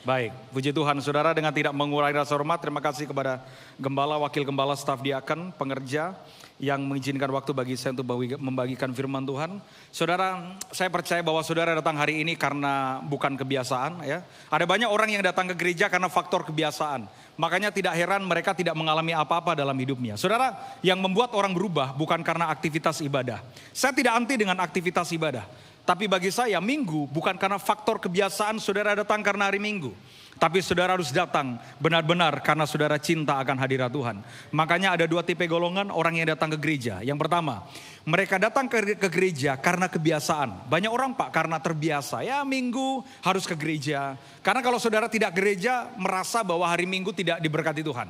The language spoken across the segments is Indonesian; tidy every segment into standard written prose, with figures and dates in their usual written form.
Baik, puji Tuhan saudara, dengan tidak mengurangi rasa hormat, terima kasih kepada gembala, wakil gembala, staf diaken, pengerja yang mengizinkan waktu bagi saya untuk membagikan firman Tuhan. Saudara, saya percaya bahwa saudara datang hari ini karena bukan kebiasaan ya. Ada banyak orang yang datang ke gereja karena faktor kebiasaan. Makanya tidak heran mereka tidak mengalami apa-apa dalam hidupnya. Saudara, yang membuat orang berubah bukan karena aktivitas ibadah. Saya tidak anti dengan aktivitas ibadah. Tapi bagi saya minggu bukan karena faktor kebiasaan saudara datang karena hari minggu. Tapi saudara harus datang benar-benar karena saudara cinta akan hadirat Tuhan. Makanya ada dua tipe golongan orang yang datang ke gereja. Yang pertama, mereka datang ke gereja karena kebiasaan. Banyak orang Pak karena terbiasa. Ya minggu harus ke gereja. Karena kalau saudara tidak ke gereja merasa bahwa hari minggu tidak diberkati Tuhan.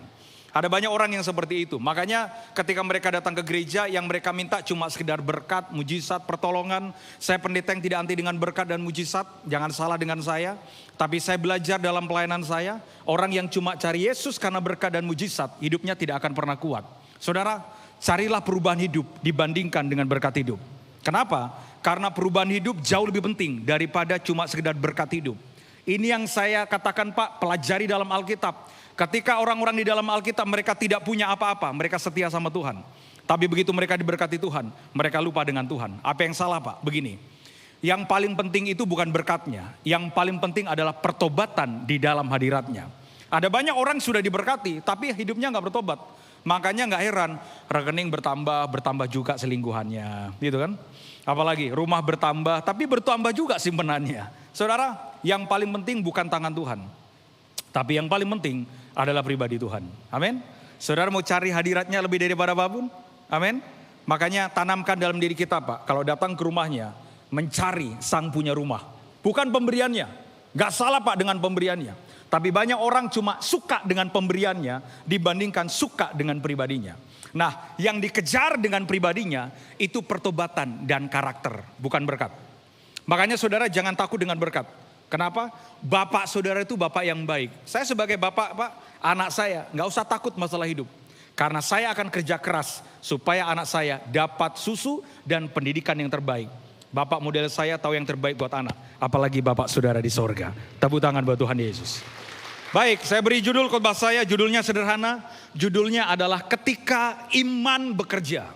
Ada banyak orang yang seperti itu. Makanya ketika mereka datang ke gereja yang mereka minta cuma sekedar berkat, mujizat, pertolongan. Saya pendeta yang tidak anti dengan berkat dan mujizat. Jangan salah dengan saya. Tapi saya belajar dalam pelayanan saya. Orang yang cuma cari Yesus karena berkat dan mujizat. Hidupnya tidak akan pernah kuat. Saudara, carilah perubahan hidup dibandingkan dengan berkat hidup. Kenapa? Karena perubahan hidup jauh lebih penting daripada cuma sekedar berkat hidup. Ini yang saya katakan Pak, pelajari dalam Alkitab. Ketika orang-orang di dalam Alkitab mereka tidak punya apa-apa, mereka setia sama Tuhan. Tapi begitu mereka diberkati Tuhan, mereka lupa dengan Tuhan. Apa yang salah Pak? Begini, yang paling penting itu bukan berkatnya. Yang paling penting adalah pertobatan di dalam hadiratnya. Ada banyak orang sudah diberkati, tapi hidupnya gak bertobat. Makanya gak heran, rekening bertambah juga selingkuhannya. Gitu kan? Apalagi rumah bertambah, tapi bertambah juga simpenannya. Saudara, yang paling penting bukan tangan Tuhan. Tapi yang paling penting adalah pribadi Tuhan. Amin. Saudara mau cari hadiratnya lebih daripada apapun. Amin. Makanya tanamkan dalam diri kita Pak. Kalau datang ke rumahnya, mencari sang punya rumah. Bukan pemberiannya. Gak salah Pak dengan pemberiannya. Tapi banyak orang cuma suka dengan pemberiannya dibandingkan suka dengan pribadinya. Nah, yang dikejar dengan pribadinya itu pertobatan dan karakter, bukan berkat. Makanya saudara jangan takut dengan berkat. Kenapa? Bapak saudara itu bapak yang baik. Saya sebagai bapak Pak, anak saya gak usah takut masalah hidup. Karena saya akan kerja keras supaya anak saya dapat susu dan pendidikan yang terbaik. Bapak model saya tahu yang terbaik buat anak. Apalagi bapak saudara di sorga. Tepuk tangan buat Tuhan Yesus. Baik, saya beri judul khotbah saya, judulnya sederhana. Judulnya adalah ketika iman bekerja.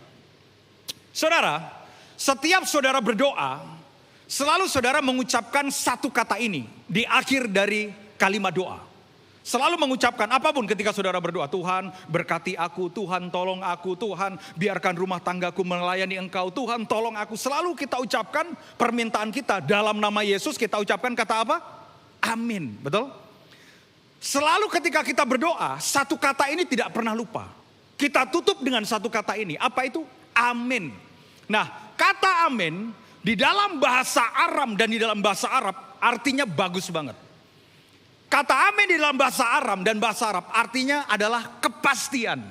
Saudara, setiap saudara berdoa, selalu saudara mengucapkan satu kata ini di akhir dari kalimat doa. Selalu mengucapkan apapun ketika saudara berdoa. Tuhan berkati aku, Tuhan tolong aku, Tuhan biarkan rumah tanggaku melayani Engkau, Tuhan tolong aku. Selalu kita ucapkan permintaan kita dalam nama Yesus, kita ucapkan kata apa? Amin, betul? Selalu ketika kita berdoa, satu kata ini tidak pernah lupa. Kita tutup dengan satu kata ini, apa itu? Amin. Nah, kata amin di dalam bahasa Aram dan di dalam bahasa Arab artinya bagus banget. Kata amin di dalam bahasa Aram dan bahasa Arab artinya adalah kepastian.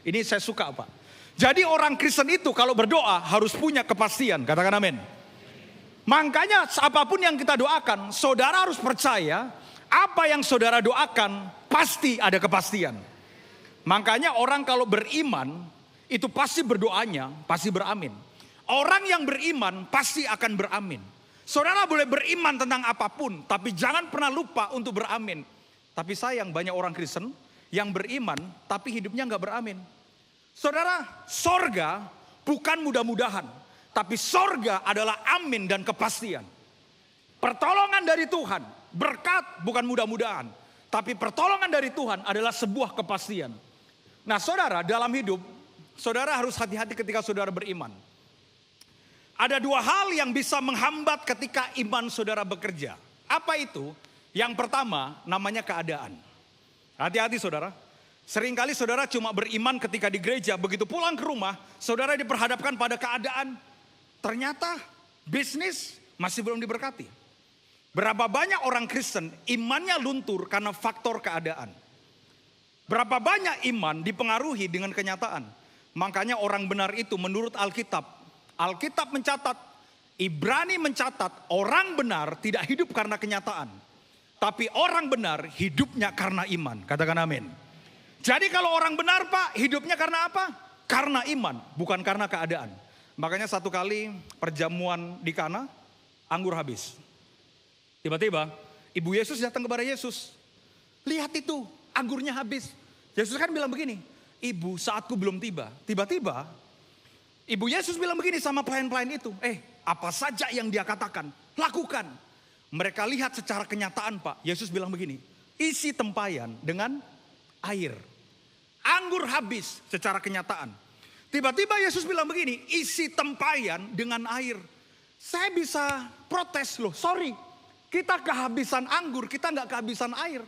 Ini saya suka Pak. Jadi orang Kristen itu kalau berdoa harus punya kepastian. Katakan amin. Makanya apapun yang kita doakan, saudara harus percaya apa yang saudara doakan pasti ada kepastian. Makanya orang kalau beriman itu pasti berdoanya, pasti beramin. Orang yang beriman pasti akan beramin. Saudara boleh beriman tentang apapun, tapi jangan pernah lupa untuk beramin. Tapi sayang banyak orang Kristen yang beriman, tapi hidupnya gak beramin. Saudara, sorga bukan mudah-mudahan, tapi sorga adalah amin dan kepastian. Pertolongan dari Tuhan, berkat bukan mudah-mudahan, tapi pertolongan dari Tuhan adalah sebuah kepastian. Nah saudara, dalam hidup, saudara harus hati-hati ketika saudara beriman. Ada dua hal yang bisa menghambat ketika iman saudara bekerja. Apa itu? Yang pertama namanya keadaan. Hati-hati saudara. Seringkali saudara cuma beriman ketika di gereja. Begitu pulang ke rumah, saudara diperhadapkan pada keadaan. Ternyata bisnis masih belum diberkati. Berapa banyak orang Kristen imannya luntur karena faktor keadaan. Berapa banyak iman dipengaruhi dengan kenyataan. Makanya orang benar itu menurut Alkitab mencatat, Ibrani mencatat, orang benar tidak hidup karena kenyataan. Tapi orang benar hidupnya karena iman. Katakan amin. Jadi kalau orang benar Pak, hidupnya karena apa? Karena iman, bukan karena keadaan. Makanya satu kali perjamuan di Kana, anggur habis. Tiba-tiba Ibu Yesus datang kepada Yesus. Lihat itu, anggurnya habis. Yesus kan bilang begini, ibu saatku belum tiba. Tiba-tiba Ibu Yesus bilang begini sama pelayan-pelayan itu. Apa saja yang dia katakan, lakukan. Mereka lihat secara kenyataan Pak. Yesus bilang begini, isi tempayan dengan air. Anggur habis secara kenyataan. Tiba-tiba Yesus bilang begini, isi tempayan dengan air. Saya bisa protes loh, sorry. Kita kehabisan anggur, kita nggak kehabisan air.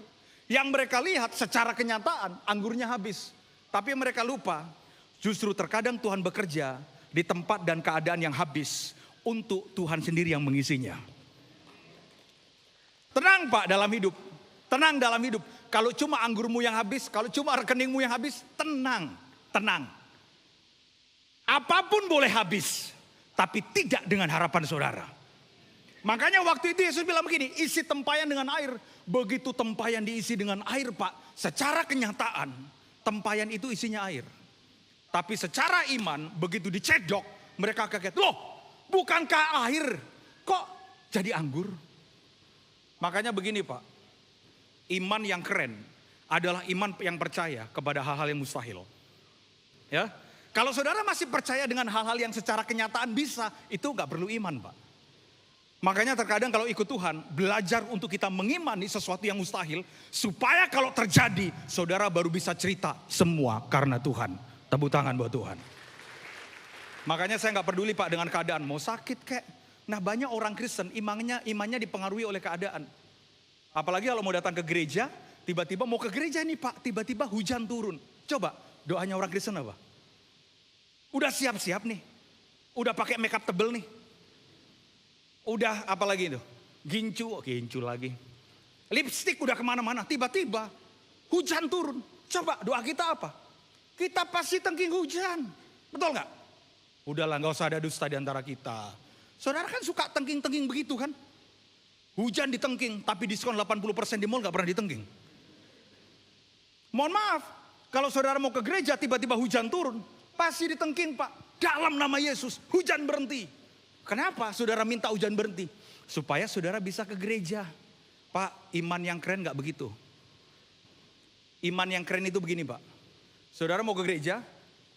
Yang mereka lihat secara kenyataan, anggurnya habis. Tapi mereka lupa, justru terkadang Tuhan bekerja di tempat dan keadaan yang habis untuk Tuhan sendiri yang mengisinya. Tenang Pak dalam hidup, tenang dalam hidup. Kalau cuma anggurmu yang habis, kalau cuma rekeningmu yang habis, tenang, tenang. Apapun boleh habis, tapi tidak dengan harapan saudara. Makanya waktu itu Yesus bilang begini, isi tempayan dengan air. Begitu tempayan diisi dengan air Pak, secara kenyataan tempayan itu isinya air. Tapi secara iman begitu dicedok mereka kaget. Loh bukankah air kok jadi anggur? Makanya begini Pak, iman yang keren adalah iman yang percaya kepada hal-hal yang mustahil. Ya, kalau saudara masih percaya dengan hal-hal yang secara kenyataan bisa, itu gak perlu iman Pak. Makanya terkadang kalau ikut Tuhan, belajar untuk kita mengimani sesuatu yang mustahil. Supaya kalau terjadi, saudara baru bisa cerita semua karena Tuhan. Tepuk tangan buat Tuhan. Makanya saya gak peduli Pak dengan keadaan. Mau sakit kek. Nah banyak orang Kristen imannya dipengaruhi oleh keadaan. Apalagi kalau mau datang ke gereja, tiba-tiba mau ke gereja nih Pak, tiba-tiba hujan turun. Coba doanya orang Kristen apa? Udah siap-siap nih. Udah pakai makeup tebel nih. Udah apa lagi itu? Gincu lagi. Lipstick udah kemana-mana. Tiba-tiba hujan turun. Coba doa kita apa? Kita pasti tengking hujan. Betul gak? Udahlah gak usah ada dusta di antara kita. Saudara kan suka tengking-tengking begitu kan? Hujan ditengking tapi diskon 80% di mall gak pernah ditengking. Mohon maaf. Kalau saudara mau ke gereja tiba-tiba hujan turun. Pasti ditengking Pak. Dalam nama Yesus hujan berhenti. Kenapa saudara minta hujan berhenti? Supaya saudara bisa ke gereja. Pak, iman yang keren gak begitu. Iman yang keren itu begini Pak. Saudara mau ke gereja,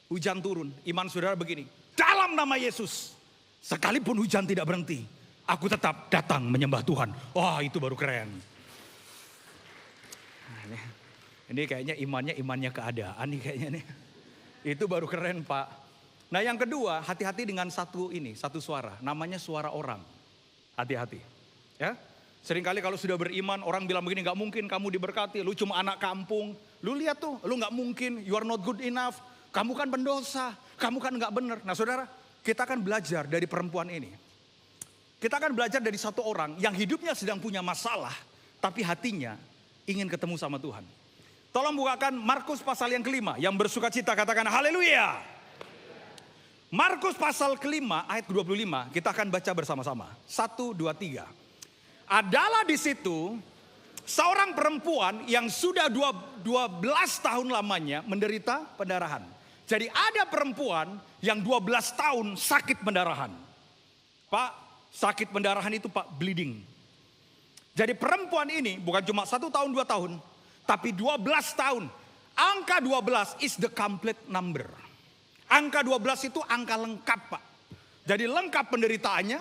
hujan turun. Iman saudara begini. Dalam nama Yesus, sekalipun hujan tidak berhenti, aku tetap datang menyembah Tuhan. Wah itu baru keren. Ini kayaknya imannya keadaan nih kayaknya nih. Itu baru keren Pak. Nah yang kedua, hati-hati dengan satu suara, namanya suara orang. Hati-hati. Ya. Seringkali kalau sudah beriman, orang bilang begini, gak mungkin kamu diberkati, lu cuma anak kampung. Lu lihat tuh, lu gak mungkin, you are not good enough. Kamu kan pendosa, kamu kan gak benar. Nah saudara, kita akan belajar dari perempuan ini. Kita akan belajar dari satu orang yang hidupnya sedang punya masalah, tapi hatinya ingin ketemu sama Tuhan. Tolong bukakan Markus pasal yang kelima, yang bersuka cita katakan haleluya. Markus pasal kelima ayat 25 kita akan baca bersama-sama. 1, 2, 3. Adalah di situ seorang perempuan yang sudah 12 tahun lamanya menderita pendarahan. Jadi ada perempuan yang 12 tahun sakit pendarahan. Pak, sakit pendarahan itu Pak bleeding. Jadi perempuan ini bukan cuma 1 tahun 2 tahun, tapi 12 tahun. Angka 12 is the complete number. Angka 12 itu angka lengkap Pak. Jadi lengkap penderitaannya,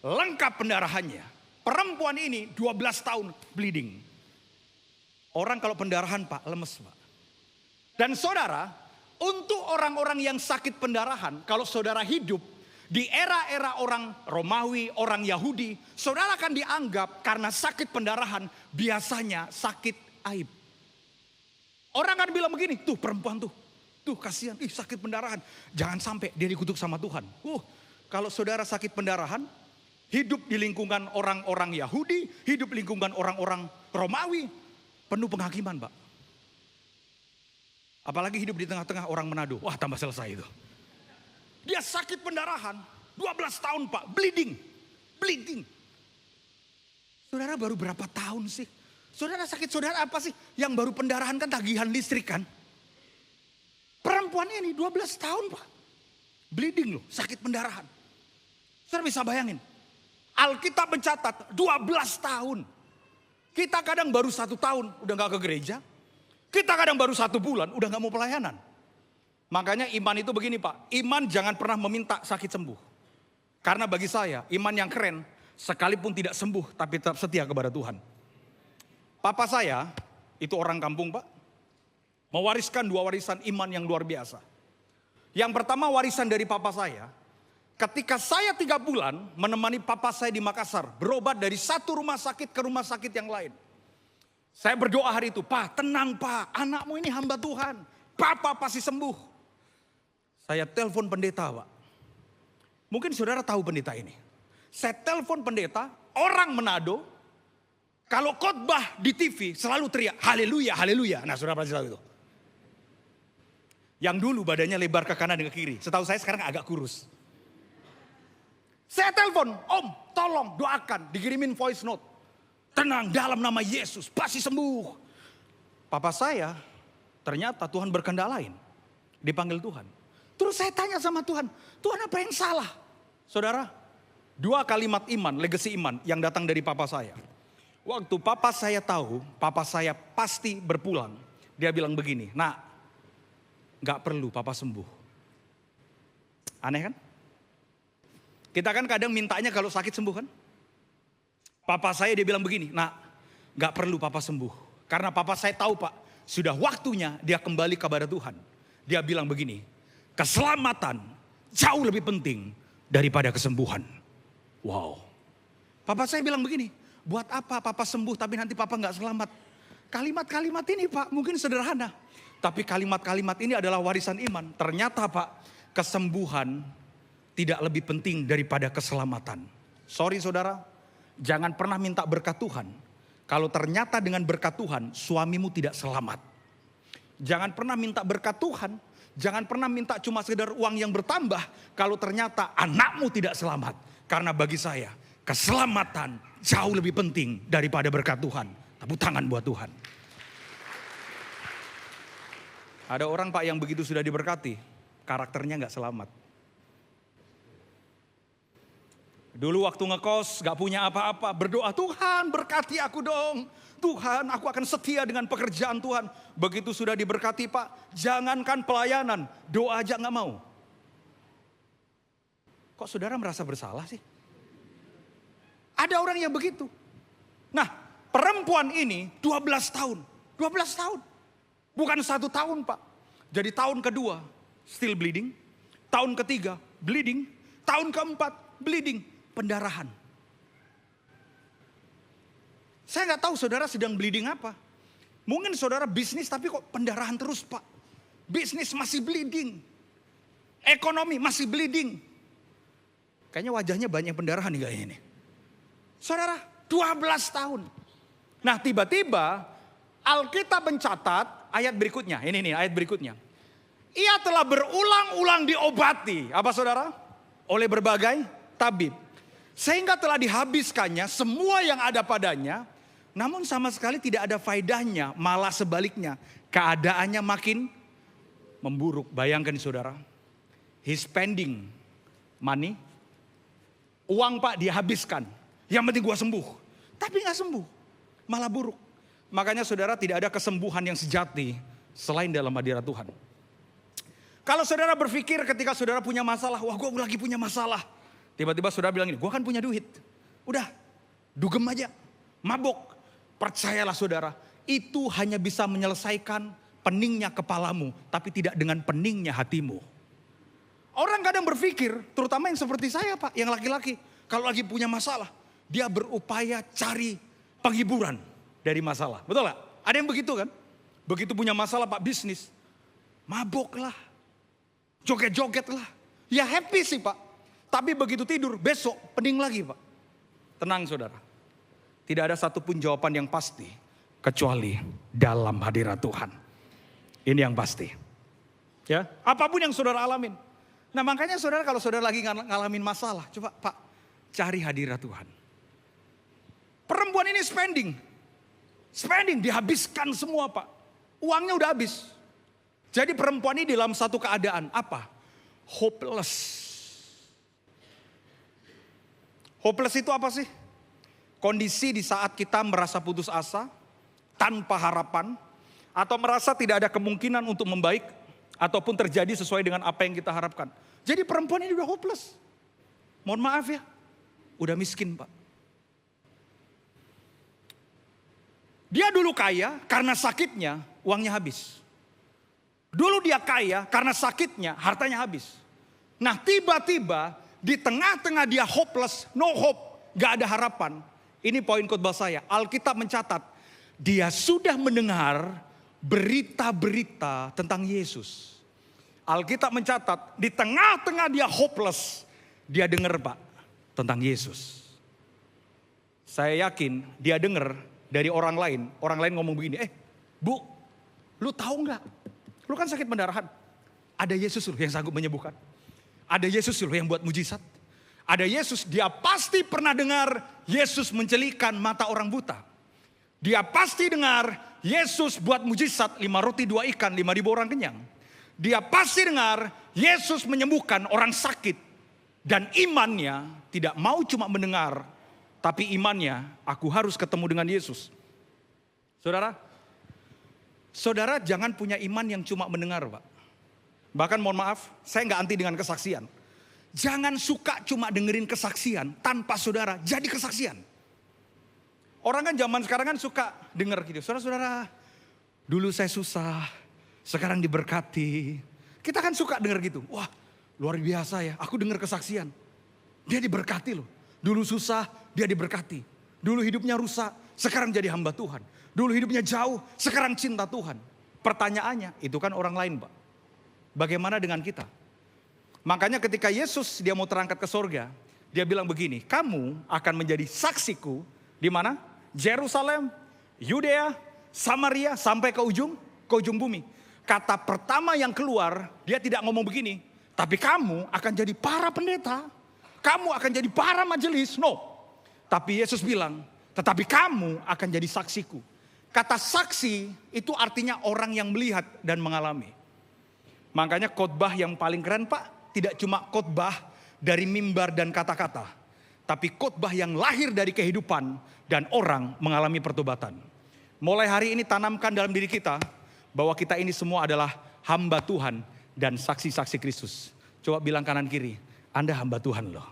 lengkap pendarahannya. Perempuan ini 12 tahun bleeding. Orang kalau pendarahan Pak, lemes Pak. Dan saudara, untuk orang-orang yang sakit pendarahan, kalau saudara hidup di era-era orang Romawi, orang Yahudi, saudara akan dianggap karena sakit pendarahan biasanya sakit aib. Orang kan bilang begini, tuh perempuan tuh. Tuh kasihan, sakit pendarahan. Jangan sampai dia dikutuk sama Tuhan. Kalau saudara sakit pendarahan, hidup di lingkungan orang-orang Yahudi, hidup di lingkungan orang-orang Romawi, penuh penghakiman Pak. Apalagi hidup di tengah-tengah orang Manado. Wah tambah selesai itu. Dia sakit pendarahan, 12 tahun Pak, bleeding. Saudara baru berapa tahun sih? Saudara sakit saudara apa sih? Yang baru pendarahan kan tagihan listrik kan? Perempuan ini 12 tahun Pak. Bleeding loh, sakit pendarahan. Saudara bisa bayangin. Alkitab mencatat 12 tahun. Kita kadang baru 1 tahun udah gak ke gereja. Kita kadang baru 1 bulan udah gak mau pelayanan. Makanya iman itu begini Pak. Iman jangan pernah meminta sakit sembuh. Karena bagi saya iman yang keren sekalipun tidak sembuh tapi tetap setia kepada Tuhan. Papa saya itu orang kampung Pak. Mewariskan 2 warisan iman yang luar biasa. Yang pertama warisan dari papa saya. Ketika saya 3 bulan menemani papa saya di Makassar. Berobat dari satu rumah sakit ke rumah sakit yang lain. Saya berdoa hari itu, Pak tenang Pak, anakmu ini hamba Tuhan. Papa pasti sembuh. Saya telepon pendeta Pak. Mungkin saudara tahu pendeta ini. Saya telepon pendeta, orang Manado. Kalau khotbah di TV selalu teriak, haleluya, haleluya. Nah saudara pasti tahu itu. Yang dulu badannya lebar ke kanan dan ke kiri. Setahu saya sekarang agak kurus. Saya telepon, Om tolong doakan, dikirimin voice note. Tenang dalam nama Yesus, pasti sembuh. Papa saya, ternyata Tuhan berkendalain. Dipanggil Tuhan. Terus saya tanya sama Tuhan, Tuhan apa yang salah? Saudara, 2 kalimat iman, legasi iman yang datang dari papa saya. Waktu papa saya tahu, papa saya pasti berpulang. Dia bilang begini, nak, gak perlu papa sembuh. Aneh kan? Kita kan kadang mintanya kalau sakit sembuh kan? Papa saya dia bilang begini, nak gak perlu papa sembuh. Karena papa saya tahu Pak, sudah waktunya dia kembali kepada Tuhan. Dia bilang begini, keselamatan jauh lebih penting daripada kesembuhan. Wow. Papa saya bilang begini, buat apa papa sembuh tapi nanti papa gak selamat. Kalimat-kalimat ini Pak mungkin sederhana. Tapi kalimat-kalimat ini adalah warisan iman. Ternyata Pak, kesembuhan tidak lebih penting daripada keselamatan. Sorry saudara, jangan pernah minta berkat Tuhan. Kalau ternyata dengan berkat Tuhan, suamimu tidak selamat. Jangan pernah minta berkat Tuhan. Jangan pernah minta cuma sekedar uang yang bertambah. Kalau ternyata anakmu tidak selamat. Karena bagi saya, keselamatan jauh lebih penting daripada berkat Tuhan. Tepuk tangan buat Tuhan. Ada orang Pak yang begitu sudah diberkati, karakternya gak selamat. Dulu waktu ngekos gak punya apa-apa, berdoa Tuhan berkati aku dong. Tuhan aku akan setia dengan pekerjaan Tuhan. Begitu sudah diberkati Pak, jangankan pelayanan, doa aja gak mau. Kok saudara merasa bersalah sih? Ada orang yang begitu. Nah perempuan ini 12 tahun. 12 tahun. Bukan 1 tahun Pak. Jadi tahun kedua still bleeding. Tahun ketiga bleeding. Tahun keempat bleeding. Pendarahan. Saya nggak tahu saudara sedang bleeding apa. Mungkin saudara bisnis tapi kok pendarahan terus Pak. Bisnis masih bleeding. Ekonomi masih bleeding. Kayaknya wajahnya banyak pendarahan nih kayaknya ini. Saudara 12 tahun. Nah tiba-tiba Alkitab mencatat ayat berikutnya. Ini nih ayat berikutnya. Ia telah berulang-ulang diobati. Apa saudara? Oleh berbagai tabib. Sehingga telah dihabiskannya semua yang ada padanya. Namun sama sekali tidak ada faedahnya. Malah sebaliknya. Keadaannya makin memburuk. Bayangkan saudara. He's spending money. Uang Pak dihabiskan. Yang penting gua sembuh. Tapi gak sembuh. Malah buruk. Makanya saudara tidak ada kesembuhan yang sejati. Selain dalam hadirat Tuhan. Kalau saudara berpikir ketika saudara punya masalah. Wah gua lagi punya masalah. Tiba-tiba saudara bilang ini, gue kan punya duit. Udah, dugem aja, mabok. Percayalah saudara, itu hanya bisa menyelesaikan peningnya kepalamu. Tapi tidak dengan peningnya hatimu. Orang kadang berpikir, terutama yang seperti saya Pak, yang laki-laki. Kalau lagi punya masalah, dia berupaya cari penghiburan dari masalah. Betul gak? Ada yang begitu kan? Begitu punya masalah Pak bisnis, mabok lah, joget-joget lah. Ya happy sih Pak. Tapi begitu tidur, besok pening lagi Pak. Tenang saudara. Tidak ada satupun jawaban yang pasti. Kecuali dalam hadirat Tuhan. Ini yang pasti. Ya, apapun yang saudara alamin. Nah makanya saudara kalau saudara lagi ngalamin masalah. Coba Pak, cari hadirat Tuhan. Perempuan ini spending. Spending, dihabiskan semua Pak. Uangnya udah habis. Jadi perempuan ini dalam satu keadaan apa? Hopeless. Hopeless itu apa sih? kondisi di saat kita merasa putus asa, tanpa harapan, atau merasa tidak ada kemungkinan untuk membaik, ataupun terjadi sesuai dengan apa yang kita harapkan. Jadi perempuan ini udah hopeless. Mohon maaf ya, udah miskin Pak. Dia dulu kaya karena sakitnya uangnya habis. Dulu dia kaya karena sakitnya hartanya habis. Nah tiba-tiba di tengah-tengah dia hopeless, no hope, gak ada harapan. Ini poin khotbah saya. Alkitab mencatat, dia sudah mendengar berita-berita tentang Yesus. Alkitab mencatat, di tengah-tengah dia hopeless, dia dengar Pak tentang Yesus. Saya yakin dia dengar dari orang lain ngomong begini, Bu, lu tahu nggak? Lu kan sakit pendarahan. Ada Yesus loh yang sanggup menyembuhkan. Ada Yesus loh yang buat mujizat. Ada Yesus, dia pasti pernah dengar Yesus mencelikan mata orang buta. Dia pasti dengar Yesus buat mujizat 5 roti 2 ikan 5.000 orang kenyang. Dia pasti dengar Yesus menyembuhkan orang sakit. Dan imannya tidak mau cuma mendengar, tapi imannya, aku harus ketemu dengan Yesus. Saudara jangan punya iman yang cuma mendengar Pak. Bahkan mohon maaf, saya nggak anti dengan kesaksian. Jangan suka cuma dengerin kesaksian tanpa saudara jadi kesaksian. Orang kan zaman sekarang kan suka denger gitu. Saudara-saudara, dulu saya susah, sekarang diberkati. Kita kan suka denger gitu. Wah luar biasa ya, aku denger kesaksian. Dia diberkati loh. Dulu susah, dia diberkati. Dulu hidupnya rusak, sekarang jadi hamba Tuhan. Dulu hidupnya jauh, sekarang cinta Tuhan. Pertanyaannya, itu kan orang lain Pak. Bagaimana dengan kita? Makanya ketika Yesus dia mau terangkat ke sorga, dia bilang begini, kamu akan menjadi saksiku di mana? Yerusalem, Yudea, Samaria, sampai ke ujung bumi. Kata pertama yang keluar, dia tidak ngomong begini, tapi kamu akan jadi para pendeta. Kamu akan jadi para majelis. No. Tapi Yesus bilang, tetapi kamu akan jadi saksiku. Kata saksi itu artinya orang yang melihat dan mengalami. Makanya khotbah yang paling keren Pak, tidak cuma khotbah dari mimbar dan kata-kata. Tapi khotbah yang lahir dari kehidupan dan orang mengalami pertobatan. Mulai hari ini tanamkan dalam diri kita bahwa kita ini semua adalah hamba Tuhan dan saksi-saksi Kristus. Coba bilang kanan kiri, Anda hamba Tuhan loh.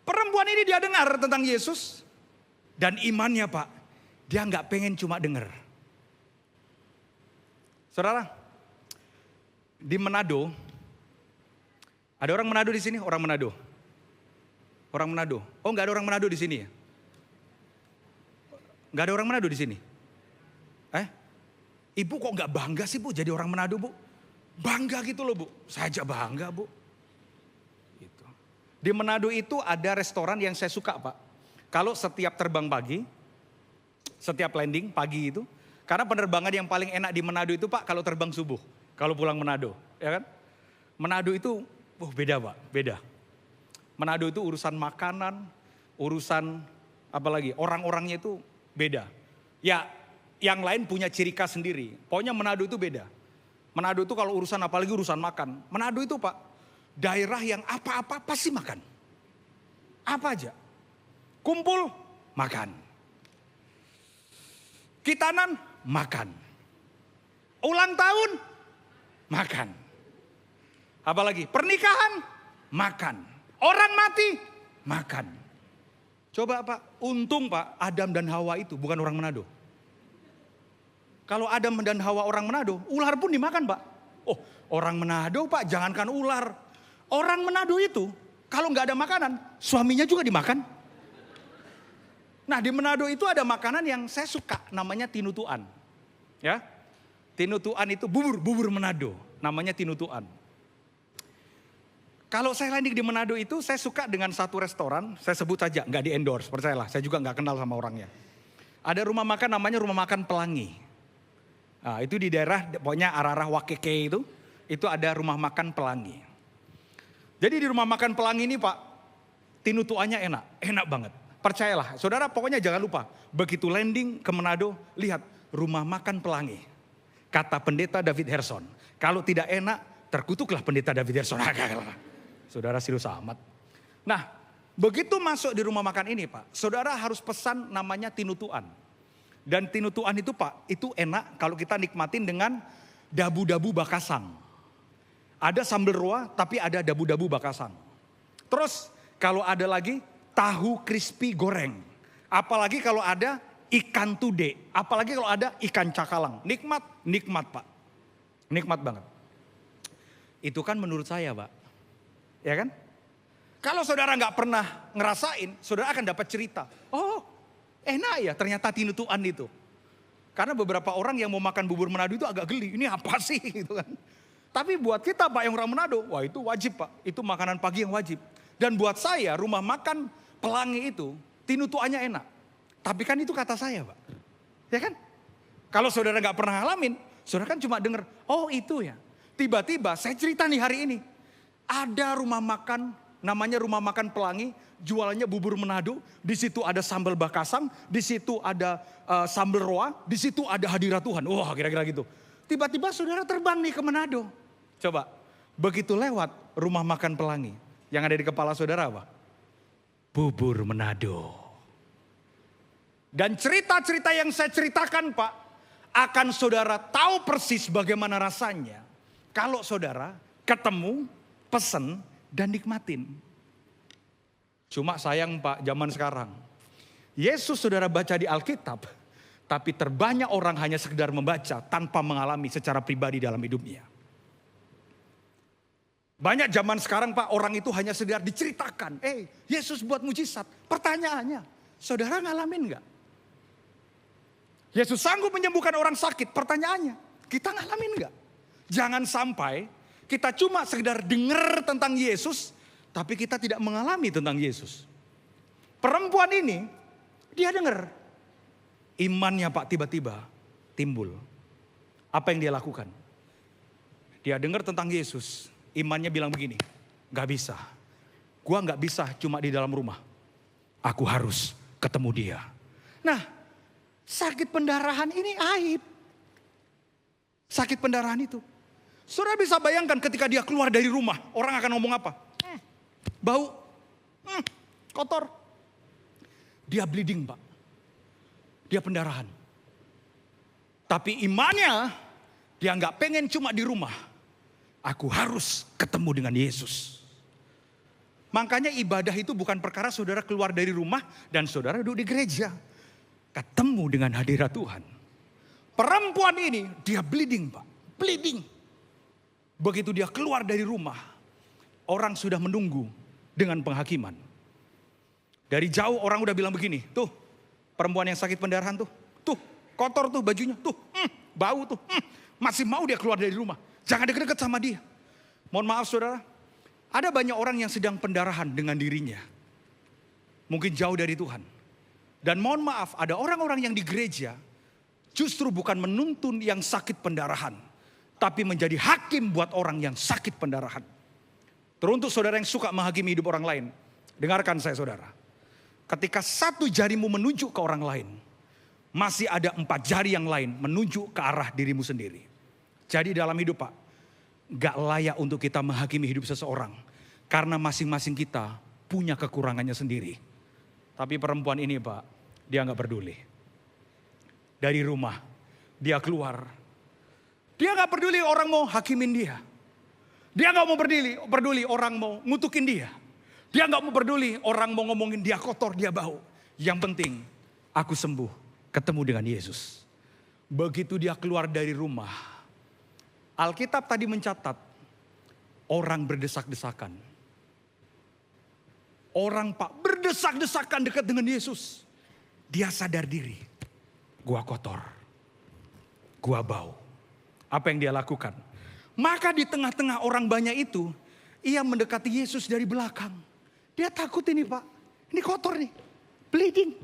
Perempuan ini dia dengar tentang Yesus. Dan imannya Pak, dia nggak pengen cuma dengar. Saudara, di Manado, ada orang Manado di sini? Orang Manado. Orang Manado. Oh nggak ada orang Manado di sini ya? Nggak ada orang Manado di sini? Ibu kok nggak bangga sih Bu jadi orang Manado Bu? Bangga gitu loh Bu. Saya aja bangga Bu. Gitu. Di Manado itu ada restoran yang saya suka Pak. Kalau setiap terbang pagi, setiap landing pagi itu, karena penerbangan yang paling enak di Manado itu Pak kalau terbang subuh. Kalau pulang Manado, ya kan? Manado itu, beda Pak, beda. Manado itu urusan makanan, urusan apalagi orang-orangnya itu beda. Ya, yang lain punya ciri khas sendiri. Pokoknya Manado itu beda. Manado itu kalau urusan apalagi urusan makan. Manado itu Pak, daerah yang apa-apa pasti makan. Apa aja. Kumpul, makan. Kitanan, makan. Ulang tahun, makan. Apalagi pernikahan, makan. Orang mati, makan. Coba Pak, untung Pak, Adam dan Hawa itu bukan orang Manado. Kalau Adam dan Hawa orang Manado, ular pun dimakan Pak. Oh, orang Manado Pak, jangankan ular. Orang Manado itu, kalau nggak ada makanan, suaminya juga dimakan. Nah di Manado itu ada makanan yang saya suka, namanya tinutuan. Ya, tinutuan itu bubur Manado, namanya tinutuan. Kalau saya landing di Manado itu, saya suka dengan satu restoran, saya sebut saja, nggak di endorse, percayalah, saya juga nggak kenal sama orangnya. Ada rumah makan namanya Rumah Makan Pelangi. Nah, itu di daerah, pokoknya arah-arah Wakeke itu ada Rumah Makan Pelangi. Jadi di Rumah Makan Pelangi ini Pak, tinutuannya enak banget. Percayalah, saudara pokoknya jangan lupa, begitu landing ke Manado, lihat Rumah Makan Pelangi. Kata pendeta David Herson, kalau tidak enak, terkutuklah pendeta David Herson. Saudara serius amat. Nah, begitu masuk di rumah makan ini Pak, saudara harus pesan namanya tinutuan. Dan tinutuan itu Pak, itu enak kalau kita nikmatin dengan dabu-dabu bakasang. Ada sambal roa tapi ada dabu-dabu bakasang. Terus kalau ada lagi tahu crispy goreng. Apalagi kalau ada ikan tude. Apalagi kalau ada ikan cakalang. Nikmat Pak. Nikmat banget. Itu kan menurut saya Pak. Ya kan? Kalau saudara nggak pernah ngerasain, saudara akan dapat cerita. Oh, enak ya ternyata tinutuan itu. Karena beberapa orang yang mau makan bubur Manado itu agak geli. Ini apa sih gitu kan. Tapi buat kita Pak yang orang Manado, wah itu wajib Pak. Itu makanan pagi yang wajib. Dan buat saya rumah makan Pelangi itu tinutuannya enak. Tapi kan itu kata saya Pak. Ya kan? Kalau saudara nggak pernah ngalamin, saudara kan cuma denger, oh itu ya. Tiba-tiba saya cerita nih hari ini. Ada rumah makan namanya Rumah Makan Pelangi, jualannya bubur Manado, di situ ada sambal bakasang, di situ ada sambal roa, di situ ada hadirat Tuhan. Wah, kira-kira gitu. Tiba-tiba saudara terbang nih ke Manado. Coba, begitu lewat Rumah Makan Pelangi, yang ada di kepala saudara apa? Bubur Manado. Dan cerita-cerita yang saya ceritakan Pak, akan saudara tahu persis bagaimana rasanya kalau saudara ketemu, pesen, dan nikmatin. Cuma sayang Pak, zaman sekarang. Yesus saudara baca di Alkitab, tapi terbanyak orang hanya sekedar membaca tanpa mengalami secara pribadi dalam hidupnya. Banyak zaman sekarang Pak, orang itu hanya sekedar diceritakan. Yesus buat mujizat. Pertanyaannya, saudara ngalamin gak? Yesus sanggup menyembuhkan orang sakit. Pertanyaannya, kita ngalamin gak? Jangan sampai kita cuma sekedar dengar tentang Yesus, tapi kita tidak mengalami tentang Yesus. Perempuan ini, dia dengar. Imannya Pak tiba-tiba timbul. Apa yang dia lakukan? Dia dengar tentang Yesus. Imannya bilang begini, gak bisa. Gua gak bisa cuma di dalam rumah. Aku harus ketemu dia. Nah, sakit pendarahan ini aib. Sakit pendarahan itu. Saudara bisa bayangkan ketika dia keluar dari rumah, orang akan ngomong apa? Bau, kotor. Dia bleeding Pak. Dia pendarahan. Tapi imannya, dia nggak pengen cuma di rumah. Aku harus ketemu dengan Yesus. Makanya ibadah itu bukan perkara saudara keluar dari rumah dan saudara duduk di gereja. Ketemu dengan hadirat Tuhan. Perempuan ini, dia bleeding Pak. Bleeding. Begitu dia keluar dari rumah, orang sudah menunggu dengan penghakiman. Dari jauh orang udah bilang begini, tuh perempuan yang sakit pendarahan tuh kotor tuh bajunya, bau tuh, masih mau dia keluar dari rumah. Jangan deket-deket sama dia. Mohon maaf saudara, ada banyak orang yang sedang pendarahan dengan dirinya. Mungkin jauh dari Tuhan. Dan mohon maaf, ada orang-orang yang di gereja justru bukan menuntun yang sakit pendarahan, tapi menjadi hakim buat orang yang sakit pendarahan. Teruntuk saudara yang suka menghakimi hidup orang lain, dengarkan saya saudara. Ketika satu jarimu menunjuk ke orang lain, masih ada 4 jari yang lain menunjuk ke arah dirimu sendiri. Jadi dalam hidup Pak, gak layak untuk kita menghakimi hidup seseorang. Karena masing-masing kita punya kekurangannya sendiri. Tapi perempuan ini Pak, dia gak peduli. Dari rumah, dia keluar. Dia gak peduli orang mau hakimin dia. Dia gak mau peduli orang mau ngutukin dia. Dia gak mau peduli orang mau ngomongin dia kotor, dia bau. Yang penting, aku sembuh, ketemu dengan Yesus. Begitu dia keluar dari rumah, Alkitab tadi mencatat, orang berdesak-desakan. Orang Pak berdesak-desakan dekat dengan Yesus. Dia sadar diri, gua kotor, gua bau. Apa yang dia lakukan? Maka di tengah-tengah orang banyak itu, ia mendekati Yesus dari belakang. Dia takut ini Pak, ini kotor nih, bleeding.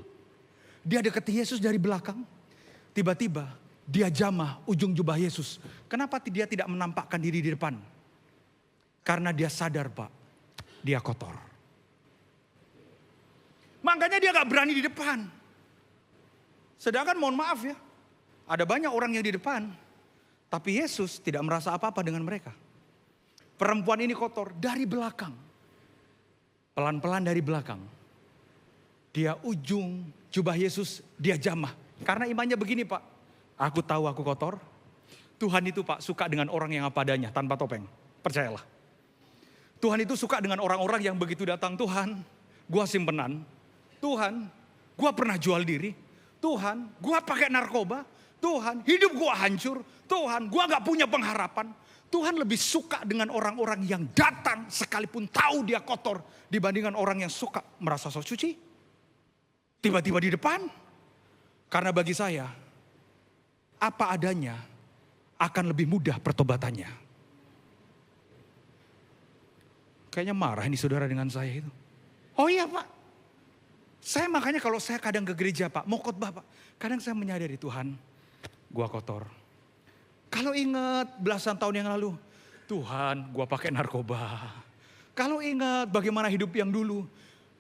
Dia dekati Yesus dari belakang. Tiba-tiba dia jamah ujung jubah Yesus. Kenapa dia tidak menampakkan diri di depan? Karena dia sadar Pak, dia kotor. Makanya dia gak berani di depan. Sedangkan mohon maaf ya, ada banyak orang yang di depan. Tapi Yesus tidak merasa apa-apa dengan mereka. Perempuan ini kotor dari belakang. Pelan-pelan dari belakang. Dia ujung jubah Yesus, dia jamah. Karena imannya begini Pak. Aku tahu aku kotor. Tuhan itu Pak suka dengan orang yang apa adanya, tanpa topeng. Percayalah. Tuhan itu suka dengan orang-orang yang begitu datang. Tuhan, gua simpenan. Tuhan, gua pernah jual diri. Tuhan, gua pakai narkoba. Tuhan, hidup gua hancur. Tuhan, gua gak punya pengharapan. Tuhan lebih suka dengan orang-orang yang datang sekalipun tahu dia kotor. Dibandingkan orang yang suka merasa sok suci. Tiba-tiba di depan. Karena bagi saya, apa adanya akan lebih mudah pertobatannya. Kayaknya marah ini saudara dengan saya itu. Oh iya Pak. Saya makanya kalau saya kadang ke gereja Pak, mau khotbah Pak. Kadang saya menyadari Tuhan, gua kotor. Kalau ingat belasan tahun yang lalu, Tuhan gua pakai narkoba. Kalau ingat bagaimana hidup yang dulu,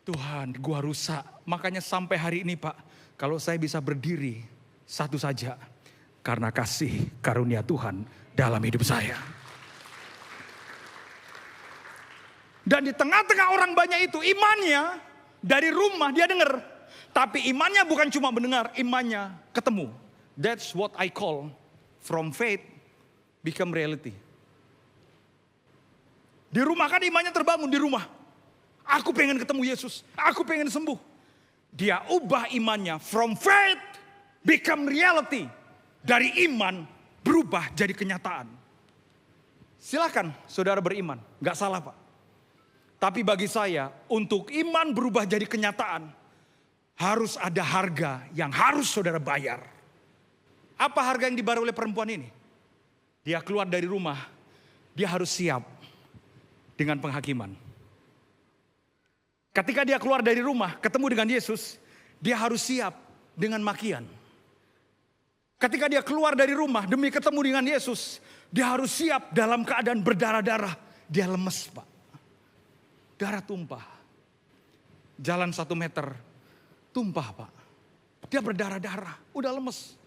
Tuhan gua rusak. Makanya sampai hari ini Pak, kalau saya bisa berdiri satu saja, karena kasih karunia Tuhan dalam hidup saya. Dan di tengah-tengah orang banyak itu, imannya dari rumah dia dengar. Tapi imannya bukan cuma mendengar, imannya ketemu. That's what I call from faith become reality. Di rumah kan imannya terbangun di rumah. Aku pengen ketemu Yesus, aku pengen sembuh. Dia ubah imannya from faith become reality. Dari iman berubah jadi kenyataan. Silakan saudara beriman, gak salah Pak. Tapi bagi saya, untuk iman berubah jadi kenyataan, harus ada harga yang harus saudara bayar. Apa harga yang dibayar oleh perempuan ini? Dia keluar dari rumah, dia harus siap dengan penghakiman. Ketika dia keluar dari rumah, ketemu dengan Yesus, dia harus siap dengan makian. Ketika dia keluar dari rumah demi ketemu dengan Yesus, dia harus siap dalam keadaan berdarah-darah. Dia lemes Pak. Darah tumpah. Jalan 1 meter tumpah Pak. Dia berdarah-darah, udah lemes.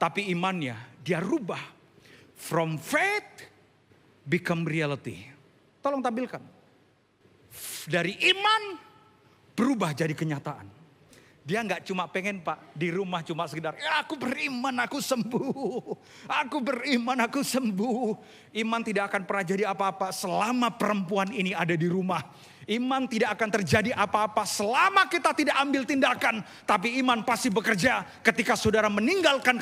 Tapi imannya dia rubah. From faith become reality. Tolong tampilkan. Dari iman berubah jadi kenyataan. Dia nggak cuma pengen Pak di rumah cuma sekedar ya aku beriman aku sembuh. Aku beriman aku sembuh. Iman tidak akan pernah jadi apa-apa selama perempuan ini ada di rumah. Iman tidak akan terjadi apa-apa selama kita tidak ambil tindakan. Tapi iman pasti bekerja ketika saudara meninggalkan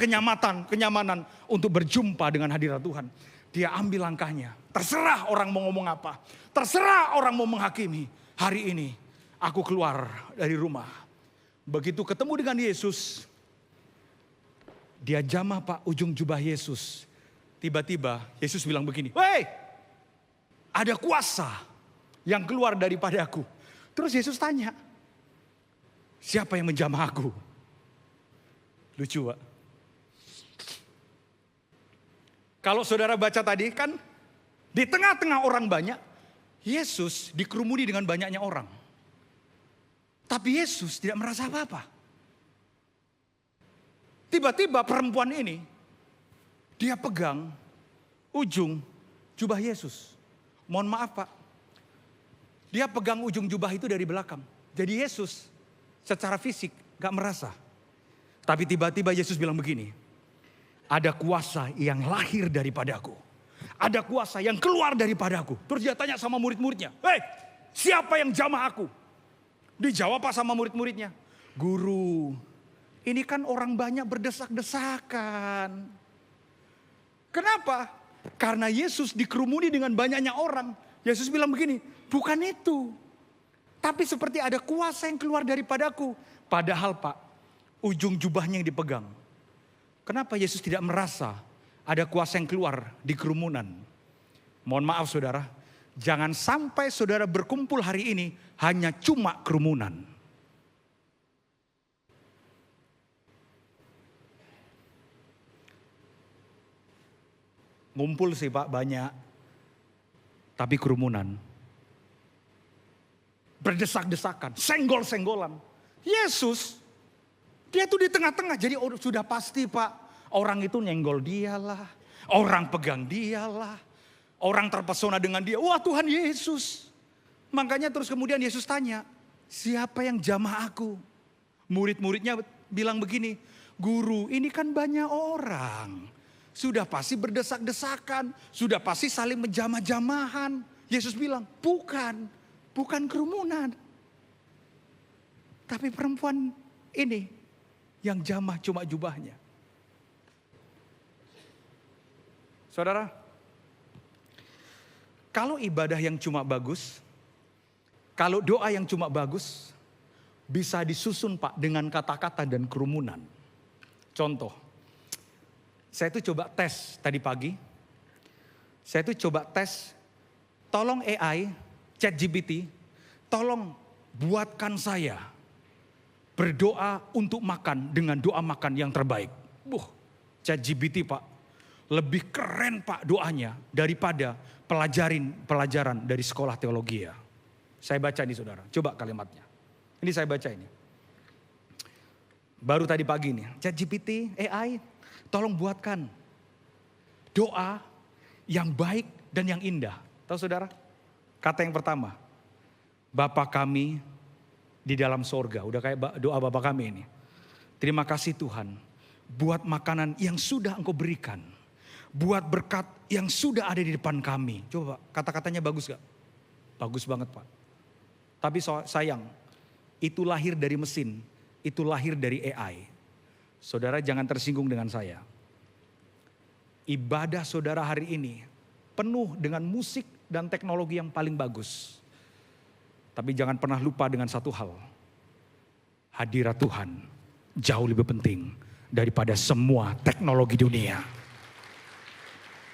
kenyamanan untuk berjumpa dengan hadirat Tuhan. Dia ambil langkahnya. Terserah orang mau ngomong apa. Terserah orang mau menghakimi. Hari ini aku keluar dari rumah. Begitu ketemu dengan Yesus. Dia jamah Pak ujung jubah Yesus. Tiba-tiba Yesus bilang begini. Hei, ada kuasa yang keluar daripadaku. Terus Yesus tanya. Siapa yang menjamah aku? Lucu Pak. Kalau saudara baca tadi kan. Di tengah-tengah orang banyak. Yesus dikerumuni dengan banyaknya orang. Tapi Yesus tidak merasa apa-apa. Tiba-tiba perempuan ini. Dia pegang ujung jubah Yesus. Mohon maaf Pak. Dia pegang ujung jubah itu dari belakang. Jadi Yesus secara fisik gak merasa. Tapi tiba-tiba Yesus bilang begini. Ada kuasa yang lahir daripadaku. Ada kuasa yang keluar daripadaku. Terus dia tanya sama murid-muridnya. Hei, siapa yang jamah aku? Dijawab Pak sama murid-muridnya. Guru, ini kan orang banyak berdesak-desakan. Kenapa? Karena Yesus dikerumuni dengan banyaknya orang. Yesus bilang begini, bukan itu. Tapi seperti ada kuasa yang keluar daripadaku. Padahal Pak, ujung jubahnya yang dipegang. Kenapa Yesus tidak merasa ada kuasa yang keluar di kerumunan? Mohon maaf saudara, jangan sampai saudara berkumpul hari ini hanya cuma kerumunan. Ngumpul sih Pak banyak, tapi kerumunan. Berdesak-desakan, senggol-senggolan. Yesus, dia tuh di tengah-tengah. Jadi sudah pasti Pak, orang itu nyenggol dialah, orang pegang dialah, orang terpesona dengan dia. Wah Tuhan Yesus. Makanya terus kemudian Yesus tanya, siapa yang jamah aku? Murid-muridnya bilang begini, guru ini kan banyak orang. Sudah pasti berdesak-desakan, sudah pasti saling menjamah-jamahan. Yesus bilang, bukan kerumunan. Tapi perempuan ini yang jamah cuma jubahnya. Saudara, kalau ibadah yang cuma bagus, kalau doa yang cuma bagus, bisa disusun Pak dengan kata-kata dan kerumunan. Contoh, saya itu coba tes tadi pagi. Saya itu coba tes, tolong AI, ChatGPT, tolong buatkan saya berdoa untuk makan dengan doa makan yang terbaik. ChatGPT Pak, lebih keren Pak doanya daripada pelajaran dari sekolah teologi ya. Saya baca nih saudara, coba kalimatnya. Ini saya baca ini. Baru tadi pagi nih, ChatGPT, AI, tolong buatkan doa yang baik dan yang indah. Tahu saudara? Kata yang pertama, Bapa kami di dalam sorga. Udah kayak doa Bapa kami ini. Terima kasih Tuhan, buat makanan yang sudah Engkau berikan. Buat berkat yang sudah ada di depan kami. Coba kata-katanya bagus gak? Bagus banget Pak. Tapi sayang, itu lahir dari mesin, itu lahir dari AI. Saudara jangan tersinggung dengan saya. Ibadah saudara hari ini penuh dengan musik dan teknologi yang paling bagus. Tapi jangan pernah lupa dengan satu hal. Hadirat Tuhan jauh lebih penting daripada semua teknologi dunia.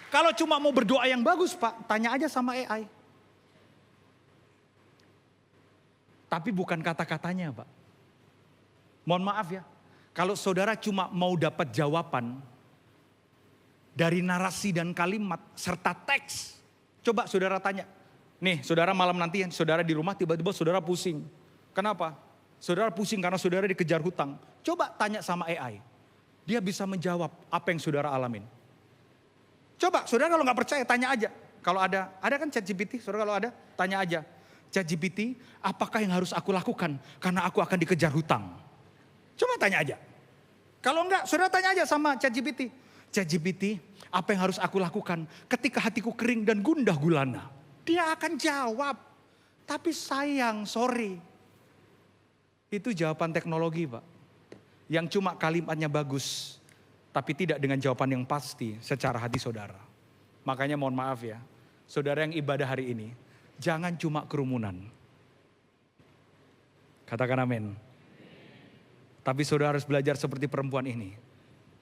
Kalau cuma mau berdoa yang bagus Pak, tanya aja sama AI. Tapi bukan kata-katanya Pak. Mohon maaf ya, kalau saudara cuma mau dapat jawaban dari narasi dan kalimat serta teks. Coba saudara tanya, nih saudara malam nanti saudara di rumah tiba-tiba saudara pusing. Kenapa? Saudara pusing karena saudara dikejar hutang. Coba tanya sama AI, dia bisa menjawab apa yang saudara alamin. Coba saudara kalau nggak percaya tanya aja. Kalau ada kan ChatGPT, saudara kalau ada tanya aja. ChatGPT, apakah yang harus aku lakukan karena aku akan dikejar hutang? Coba tanya aja. Kalau enggak, saudara tanya aja sama ChatGPT. ChatGPT, apa yang harus aku lakukan ketika hatiku kering dan gundah gulana? Dia akan jawab. Tapi sayang, sorry. Itu jawaban teknologi Pak. Yang cuma kalimatnya bagus, tapi tidak dengan jawaban yang pasti secara hati saudara. Makanya mohon maaf ya, saudara yang ibadah hari ini, jangan cuma kerumunan. Katakan amin. Tapi saudara harus belajar seperti perempuan ini.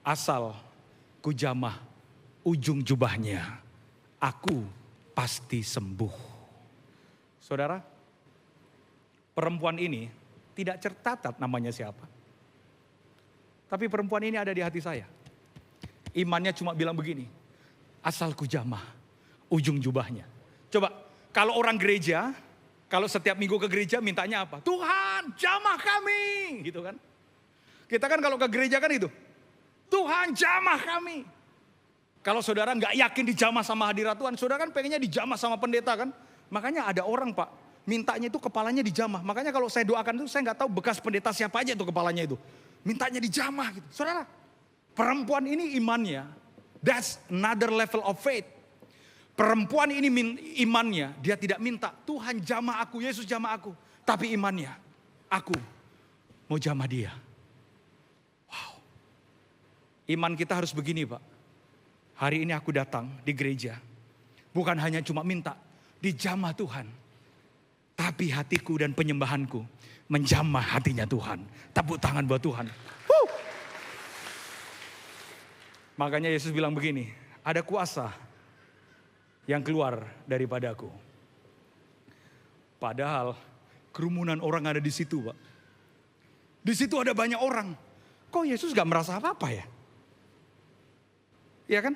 Asal ku jamah ujung jubahnya, aku pasti sembuh. Saudara, perempuan ini tidak tercatat namanya siapa. Tapi perempuan ini ada di hati saya. Imannya cuma bilang begini, asal ku jamah ujung jubahnya. Coba, kalau orang gereja, kalau setiap minggu ke gereja mintanya apa? Tuhan jamah kami, gitu kan. Kita kan kalau ke gereja kan itu, Tuhan jamah kami. Kalau saudara nggak yakin dijamah sama hadirat Tuhan, saudara kan pengennya dijamah sama pendeta kan. Makanya ada orang Pak, mintanya itu kepalanya dijamah. Makanya kalau saya doakan itu saya nggak tahu bekas pendeta siapa aja itu kepalanya itu. Mintanya dijamah gitu. Saudara, perempuan ini imannya, that's another level of faith. Perempuan ini imannya, dia tidak minta, Tuhan jamah aku, Yesus jamah aku. Tapi imannya, aku mau jamah dia. Wow. Iman kita harus begini Pak. Hari ini aku datang di gereja. Bukan hanya cuma minta, dijamah Tuhan. Tapi hatiku dan penyembahanku menjamah hatinya Tuhan. Tepuk tangan buat Tuhan. Makanya Yesus bilang begini, ada kuasa yang keluar daripadaku. Padahal kerumunan orang ada di situ Pak. Di situ ada banyak orang. Kok Yesus gak merasa apa-apa ya? Iya kan?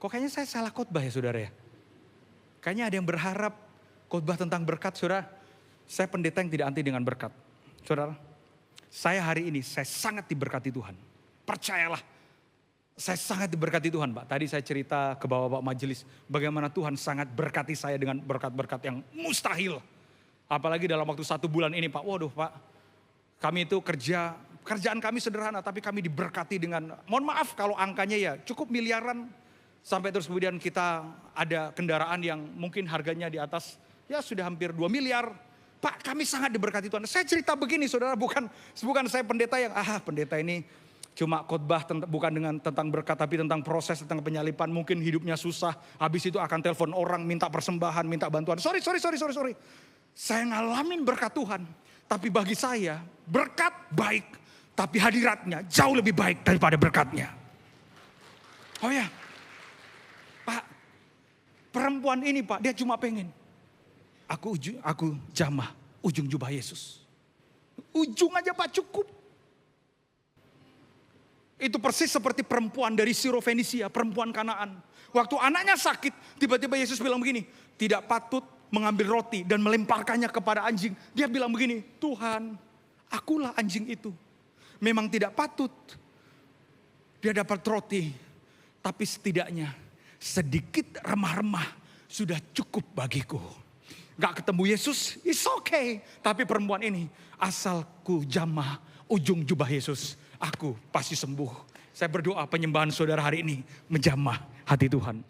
Kok kayaknya saya salah khotbah ya saudara ya? Kayaknya ada yang berharap khotbah tentang berkat saudara. Saya pendeta yang tidak anti dengan berkat. Saudara, saya hari ini saya sangat diberkati Tuhan. Percayalah. Saya sangat diberkati Tuhan, Pak. Tadi saya cerita ke bapak-bapak majelis bagaimana Tuhan sangat berkati saya dengan berkat-berkat yang mustahil. Apalagi dalam waktu 1 bulan ini, Pak. Waduh, Pak. Kami itu kerjaan kami sederhana, tapi kami diberkati dengan, mohon maaf kalau angkanya ya cukup miliaran. Sampai terus kemudian kita ada kendaraan yang mungkin harganya di atas, ya sudah hampir 2 miliar. Pak, kami sangat diberkati Tuhan. Saya cerita begini, saudara, bukan saya pendeta yang, pendeta ini cuma khotbah bukan tentang berkat, tapi tentang proses, tentang penyalipan. Mungkin hidupnya susah, habis itu akan telepon orang, minta persembahan, minta bantuan. Sorry. Saya ngalamin berkat Tuhan. Tapi bagi saya, berkat baik, tapi hadiratnya jauh lebih baik daripada berkatnya. Oh ya, Pak, perempuan ini, Pak, dia cuma pengen, aku jamah ujung jubah Yesus. Ujung aja, Pak, cukup. Itu persis seperti perempuan dari Sirofenisia, perempuan Kanaan. Waktu anaknya sakit, tiba-tiba Yesus bilang begini, tidak patut mengambil roti dan melemparkannya kepada anjing. Dia bilang begini, Tuhan, akulah anjing itu. Memang tidak patut dia dapat roti, tapi setidaknya sedikit remah-remah sudah cukup bagiku. Gak ketemu Yesus, it's okay. Tapi perempuan ini, asalku jamah ujung jubah Yesus, aku pasti sembuh. Saya berdoa penyembahan saudara hari ini menjamah hati Tuhan.